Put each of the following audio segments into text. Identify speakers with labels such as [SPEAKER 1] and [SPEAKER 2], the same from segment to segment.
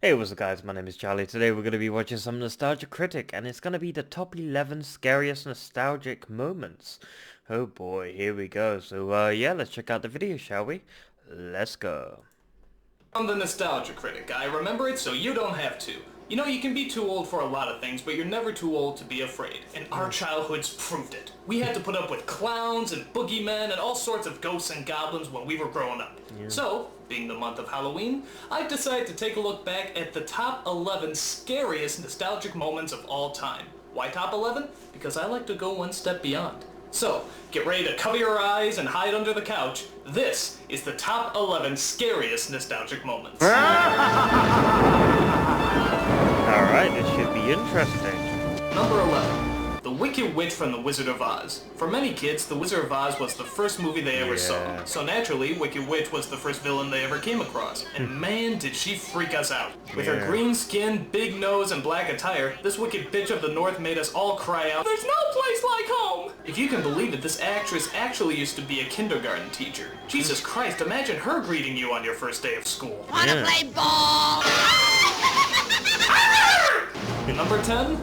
[SPEAKER 1] Hey, what's up guys, my name is Charlie. Today we're going to be watching some Nostalgia Critic, and it's going to be the top 11 scariest nostalgic moments. Oh boy, here we go. So yeah, let's check out the video, shall we? Let's go.
[SPEAKER 2] I'm the Nostalgia Critic. I remember it so you don't have to. You know, you can be too old for a lot of things, but you're never too old to be afraid. And our childhoods proved it. We had to put up with clowns and boogeymen and all sorts of ghosts and goblins when we were growing up. Yeah. So, being the month of Halloween, I decided to take a look back at the top 11 scariest nostalgic moments of all time. Why top 11? Because I like to go one step beyond. So, get ready to cover your eyes and hide under the couch. This is the top 11 scariest nostalgic moments.
[SPEAKER 1] Alright, this should be interesting.
[SPEAKER 2] Number 11. The Wicked Witch from The Wizard of Oz. For many kids, The Wizard of Oz was the first movie they ever saw. So naturally, Wicked Witch was the first villain they ever came across. And man, did she freak us out. With her green skin, big nose, and black attire, this wicked bitch of the north made us all cry out, "There's no place like home!" If you can believe it, this actress actually used to be a kindergarten teacher. Jesus Christ, imagine her greeting you on your first day of school.
[SPEAKER 3] Wanna play ball?
[SPEAKER 2] Number 10.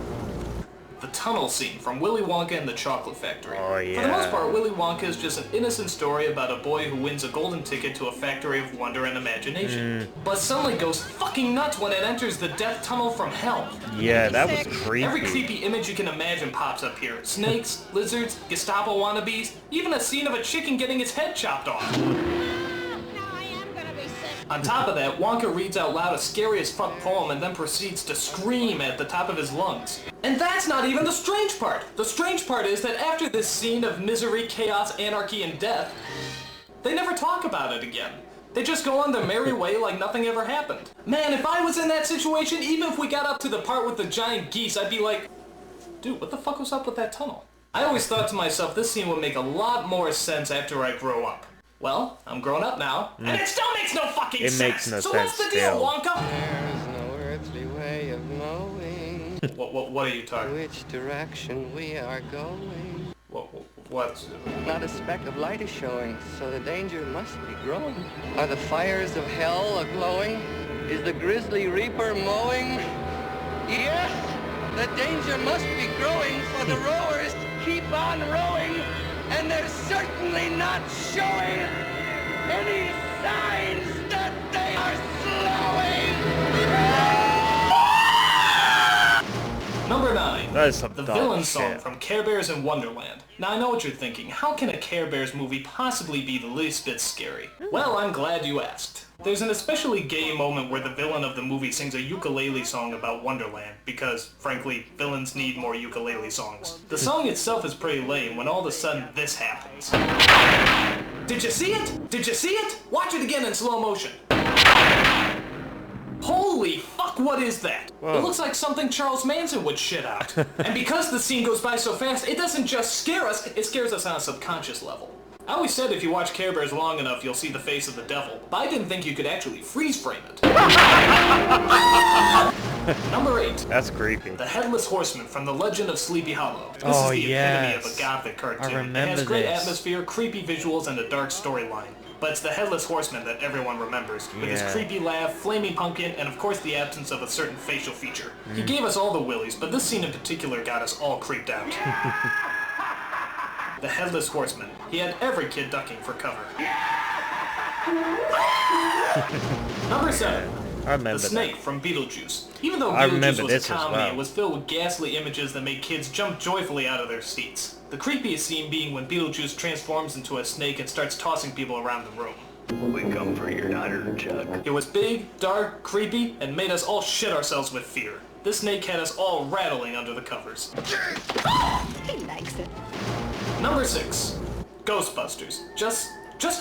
[SPEAKER 2] The tunnel scene from Willy Wonka and the Chocolate Factory.
[SPEAKER 1] Oh, yeah.
[SPEAKER 2] For the most part, Willy Wonka is just an innocent story about a boy who wins a golden ticket to a factory of wonder and imagination. But suddenly goes fucking nuts when it enters the death tunnel from hell.
[SPEAKER 1] Yeah, that was creepy.
[SPEAKER 2] Every creepy image you can imagine pops up here. Snakes, lizards, Gestapo wannabes, even a scene of a chicken getting its head chopped off. On top of that, Wonka reads out loud a scary as fuck poem and then proceeds to scream at the top of his lungs. And that's not even the strange part! The strange part is that after this scene of misery, chaos, anarchy, and death, they never talk about it again. They just go on their merry way like nothing ever happened. Man, if I was in that situation, even if we got up to the part with the giant geese, I'd be like, dude, what the fuck was up with that tunnel? I always thought to myself, this scene would make a lot more sense after I grow up. Well, I'm grown up now, and it still makes no fucking sense!
[SPEAKER 1] It makes no
[SPEAKER 2] sense.
[SPEAKER 1] So
[SPEAKER 2] what's the deal, Wonka?
[SPEAKER 4] There's no earthly way of knowing
[SPEAKER 2] What are you talking?
[SPEAKER 4] which direction we are going.
[SPEAKER 2] What?
[SPEAKER 4] Not a speck of light is showing, so the danger must be growing. Are the fires of hell a-glowing? Is the grisly reaper mowing? Yes, the danger must be growing, for the rowers keep on rowing, and they're certainly not showing any signs that they are slowing.
[SPEAKER 2] Number 9.
[SPEAKER 1] That is some
[SPEAKER 2] the
[SPEAKER 1] dark
[SPEAKER 2] villain song
[SPEAKER 1] shit.
[SPEAKER 2] from Care Bears in Wonderland. Now I know what you're thinking. How can a Care Bears movie possibly be the least bit scary? Well, I'm glad you asked. There's an especially gay moment where the villain of the movie sings a ukulele song about Wonderland, because, frankly, villains need more ukulele songs. The song itself is pretty lame when all of a sudden this happens. Did you see it? Did you see it? Watch it again in slow motion. Holy fuck, what is that?
[SPEAKER 1] Whoa.
[SPEAKER 2] It looks like something Charles Manson would shit out. And because the scene goes by so fast, it doesn't just scare us, it scares us on a subconscious level. I always said if you watch Care Bears long enough, you'll see the face of the devil, but I didn't think you could actually freeze frame it. Number 8.
[SPEAKER 1] That's creepy.
[SPEAKER 2] The Headless Horseman from The Legend of Sleepy Hollow. This is the epitome of a gothic cartoon.
[SPEAKER 1] I remember
[SPEAKER 2] it has great
[SPEAKER 1] this.
[SPEAKER 2] atmosphere, creepy visuals, and a dark storyline. But it's the Headless Horseman that everyone remembers, with his creepy laugh, flaming pumpkin, and of course the absence of a certain facial feature. He gave us all the willies, but this scene in particular got us all creeped out. The Headless Horseman. He had every kid ducking for cover. Number 7.
[SPEAKER 1] I remember
[SPEAKER 2] The Snake from Beetlejuice. Even though Beetlejuice was a comedy, it was filled with ghastly images that made kids jump joyfully out of their seats. The creepiest scene being when Beetlejuice transforms into a snake and starts tossing people around the room.
[SPEAKER 5] We come for your daughter, Chuck.
[SPEAKER 2] It was big, dark, creepy, and made us all shit ourselves with fear. This snake had us all rattling under the covers.
[SPEAKER 3] He likes it.
[SPEAKER 2] Number 6. Ghostbusters. Just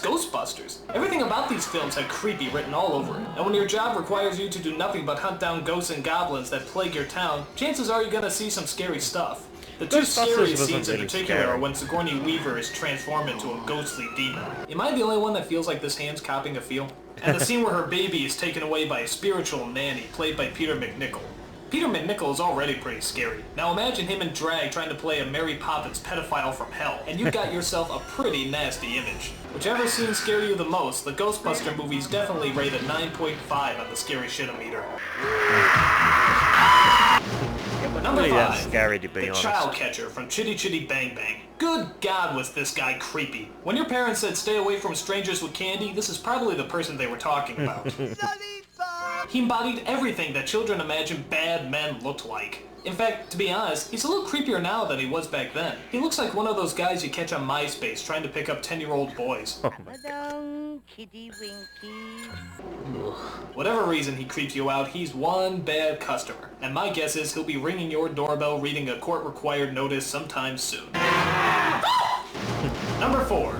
[SPEAKER 2] Ghostbusters. Everything about these films had creepy written all over it. And when your job requires you to do nothing but hunt down ghosts and goblins that plague your town, chances are you're gonna see some scary stuff. The two scariest scenes in particular are when Sigourney Weaver is transformed into a ghostly demon. Am I the only one that feels like this hand's copying a feel? And the scene where her baby is taken away by a spiritual nanny, played by Peter McNichol. Peter McNichol is already pretty scary. Now imagine him in drag trying to play a Mary Poppins pedophile from hell, and you've got yourself a pretty nasty image. Whichever scene scared you the most, the Ghostbuster movies definitely rate a 9.5 on the scary shit-o-meter. Number 5,
[SPEAKER 1] scary to be
[SPEAKER 2] the
[SPEAKER 1] honest.
[SPEAKER 2] child catcher from Chitty Chitty Bang Bang. Good God, was this guy creepy. When your parents said stay away from strangers with candy, this is probably the person they were talking about. He embodied everything that children imagine bad men looked like. In fact, to be honest, he's a little creepier now than he was back then. He looks like one of those guys you catch on MySpace trying to pick up 10-year-old boys.
[SPEAKER 1] Oh my.
[SPEAKER 3] Kitty Winky.
[SPEAKER 2] Whatever reason he creeps you out, he's one bad customer. And my guess is he'll be ringing your doorbell reading a court-required notice sometime soon. Number 4.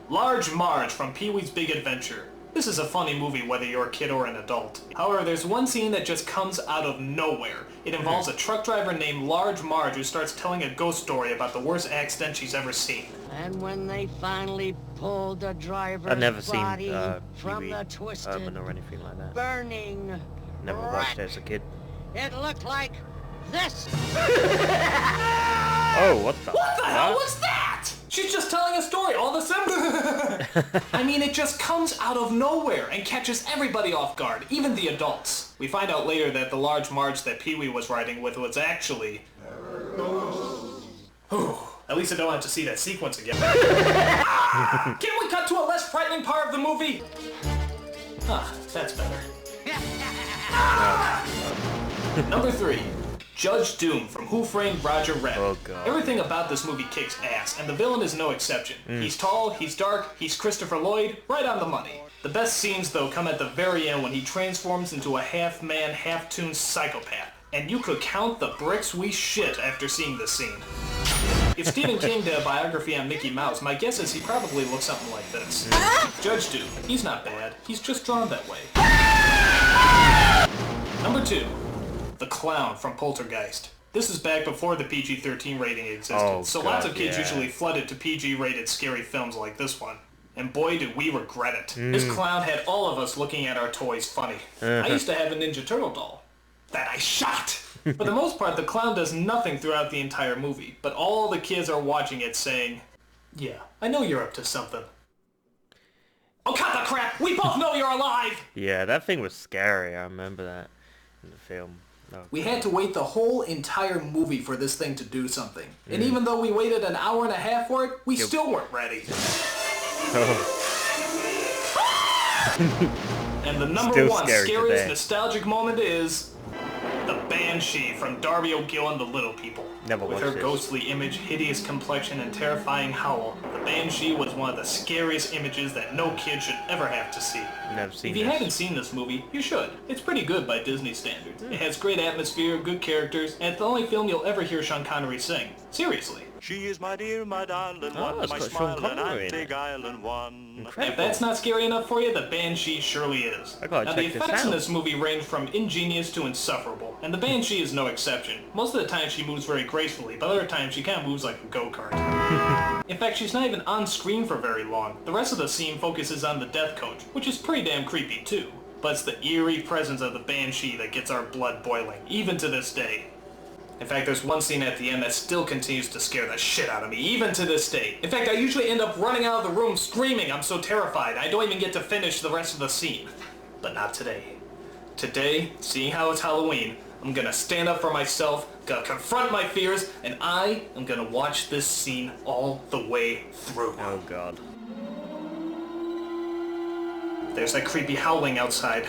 [SPEAKER 2] Large Marge from Pee-wee's Big Adventure. This is a funny movie whether you're a kid or an adult. However, there's one scene that just comes out of nowhere. It involves a truck driver named Large Marge who starts telling a ghost story about the worst accident she's ever seen.
[SPEAKER 6] And when they finally pulled the driver's
[SPEAKER 1] I've never seen
[SPEAKER 6] body from
[SPEAKER 1] Pee-wee
[SPEAKER 6] the twisted,
[SPEAKER 1] Urban or anything like that.
[SPEAKER 6] burning
[SPEAKER 1] Never watched it as a kid.
[SPEAKER 6] it looked like this.
[SPEAKER 1] Oh, what the?
[SPEAKER 2] What the hell was that? She's just telling a story all of a sudden. I mean, it just comes out of nowhere and catches everybody off guard, even the adults. We find out later that the Large Marge that Pee-wee was riding with was actually... At least I don't have to see that sequence again. Can we cut to a less frightening part of the movie? Ah, that's better. Number 3. Judge Doom from Who Framed Roger Rabbit.
[SPEAKER 1] Oh, God.
[SPEAKER 2] Everything about this movie kicks ass, and the villain is no exception. He's tall, he's dark, he's Christopher Lloyd, right on the money. The best scenes, though, come at the very end when he transforms into a half-man, half-toon psychopath. And you could count the bricks we shit after seeing this scene. If Stephen King did a biography on Mickey Mouse, my guess is he probably looks something like this. Judge Doom. He's not bad. He's just drawn that way. Number 2. The Clown from Poltergeist. This is back before the PG-13 rating existed,
[SPEAKER 1] Oh,
[SPEAKER 2] so lots
[SPEAKER 1] God,
[SPEAKER 2] of kids
[SPEAKER 1] yeah.
[SPEAKER 2] usually flooded to PG-rated scary films like this one. And boy, did we regret it. This clown had all of us looking at our toys funny. I used to have a Ninja Turtle doll that I shot. For the most part, the clown does nothing throughout the entire movie, but all the kids are watching it saying, yeah, I know you're up to something. Oh, cut the crap! We both know you're alive!
[SPEAKER 1] Yeah, that thing was scary. I remember that in the film. Oh,
[SPEAKER 2] We had to wait the whole entire movie for this thing to do something. And even though we waited an hour and a half for it, we still weren't ready. And the number
[SPEAKER 1] Still
[SPEAKER 2] one
[SPEAKER 1] scary
[SPEAKER 2] scariest
[SPEAKER 1] today.
[SPEAKER 2] nostalgic moment is the Banshee from Darby O'Gill and the Little People.
[SPEAKER 1] Never
[SPEAKER 2] With
[SPEAKER 1] watched
[SPEAKER 2] her
[SPEAKER 1] this.
[SPEAKER 2] ghostly image, hideous complexion, and terrifying howl, the Banshee was one of the scariest images that no kid should ever have to see.
[SPEAKER 1] Never seen
[SPEAKER 2] If you
[SPEAKER 1] this.
[SPEAKER 2] haven't seen this movie, you should. It's pretty good by Disney standards. It has great atmosphere, good characters, and it's the only film you'll ever hear Sean Connery sing. Seriously.
[SPEAKER 7] She is my dear, my darling
[SPEAKER 1] Oh,
[SPEAKER 7] one,
[SPEAKER 1] it's
[SPEAKER 7] my
[SPEAKER 1] got Sean
[SPEAKER 7] smiling
[SPEAKER 1] Connery in
[SPEAKER 7] and
[SPEAKER 1] it.
[SPEAKER 7] beguiling one.
[SPEAKER 2] If
[SPEAKER 1] Incredible.
[SPEAKER 2] that's not scary enough for you, the Banshee surely is.
[SPEAKER 1] I gotta
[SPEAKER 2] Now, the
[SPEAKER 1] check this
[SPEAKER 2] effects in
[SPEAKER 1] out.
[SPEAKER 2] this movie range from ingenious to insufferable, and the Banshee is no exception. Most of the time she moves very gracefully, but other times she kind of moves like a go-kart. In fact, she's not even on screen for very long. The rest of the scene focuses on the death coach, which is pretty damn creepy too. But it's the eerie presence of the Banshee that gets our blood boiling, even to this day. In fact, there's one scene at the end that still continues to scare the shit out of me, even to this day. In fact, I usually end up running out of the room screaming. I'm so terrified. I don't even get to finish the rest of the scene. But not today. Today, seeing how it's Halloween, I'm gonna stand up for myself, gonna confront my fears, and I am gonna watch this scene all the way through.
[SPEAKER 1] Oh, God.
[SPEAKER 2] There's that creepy howling outside.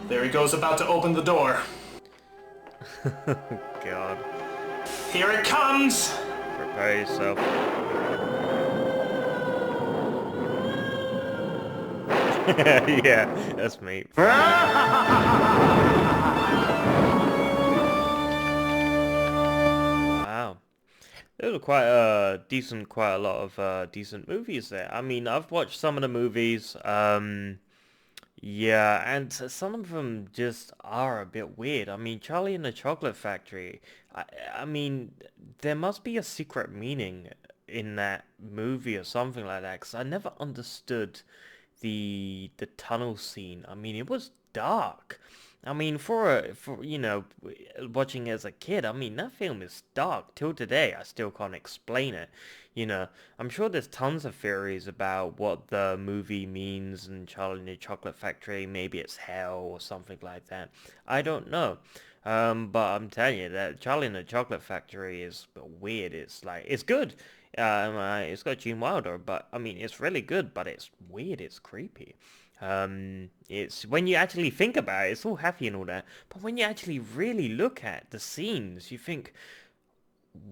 [SPEAKER 2] There he goes, about to open the door.
[SPEAKER 1] God.
[SPEAKER 2] Here it comes!
[SPEAKER 1] Prepare yourself. Yeah, that's me. Wow. There were quite a lot of decent movies there. I mean, I've watched some of the movies, yeah, and some of them just are a bit weird. I mean, Charlie and the Chocolate Factory, I mean, there must be a secret meaning in that movie or something like that, because I never understood the tunnel scene. I mean, it was dark. I mean, for watching as a kid, I mean, that film is dark. Till today, I still can't explain it. I'm sure there's tons of theories about what the movie means and Charlie and the Chocolate Factory. Maybe it's hell or something like that. I don't know. But I'm telling you that Charlie and the Chocolate Factory is weird. It's good. It's got Gene Wilder, but I mean, it's really good, but it's weird. It's creepy. It's when you actually think about it, it's all happy and all that, but when you actually really look at the scenes, you think,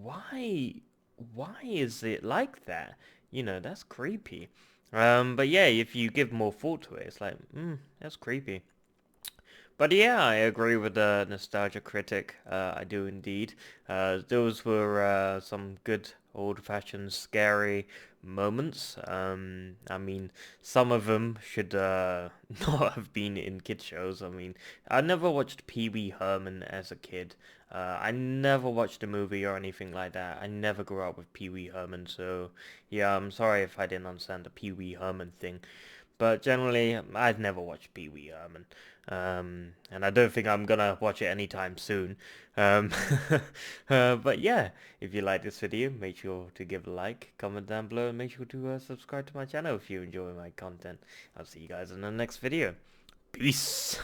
[SPEAKER 1] why, why is it like that? That's creepy. But yeah, if you give more thought to it, it's like, that's creepy. But yeah, I agree with the nostalgia critic. I do indeed. Those were some good old-fashioned scary moments. I mean, some of them should not have been in kid shows. I mean, I never watched Pee Wee Herman as a kid. I never watched a movie or anything like that. I never grew up with Pee Wee Herman, so yeah, I'm sorry if I didn't understand the Pee Wee Herman thing. But generally, I've never watched Pee Wee Herman. And I don't think I'm gonna watch it anytime soon. Um, but yeah, if you like this video, make sure to give a like, comment down below, and make sure to subscribe to my channel if you enjoy my content. I'll see you guys in the next video. Peace!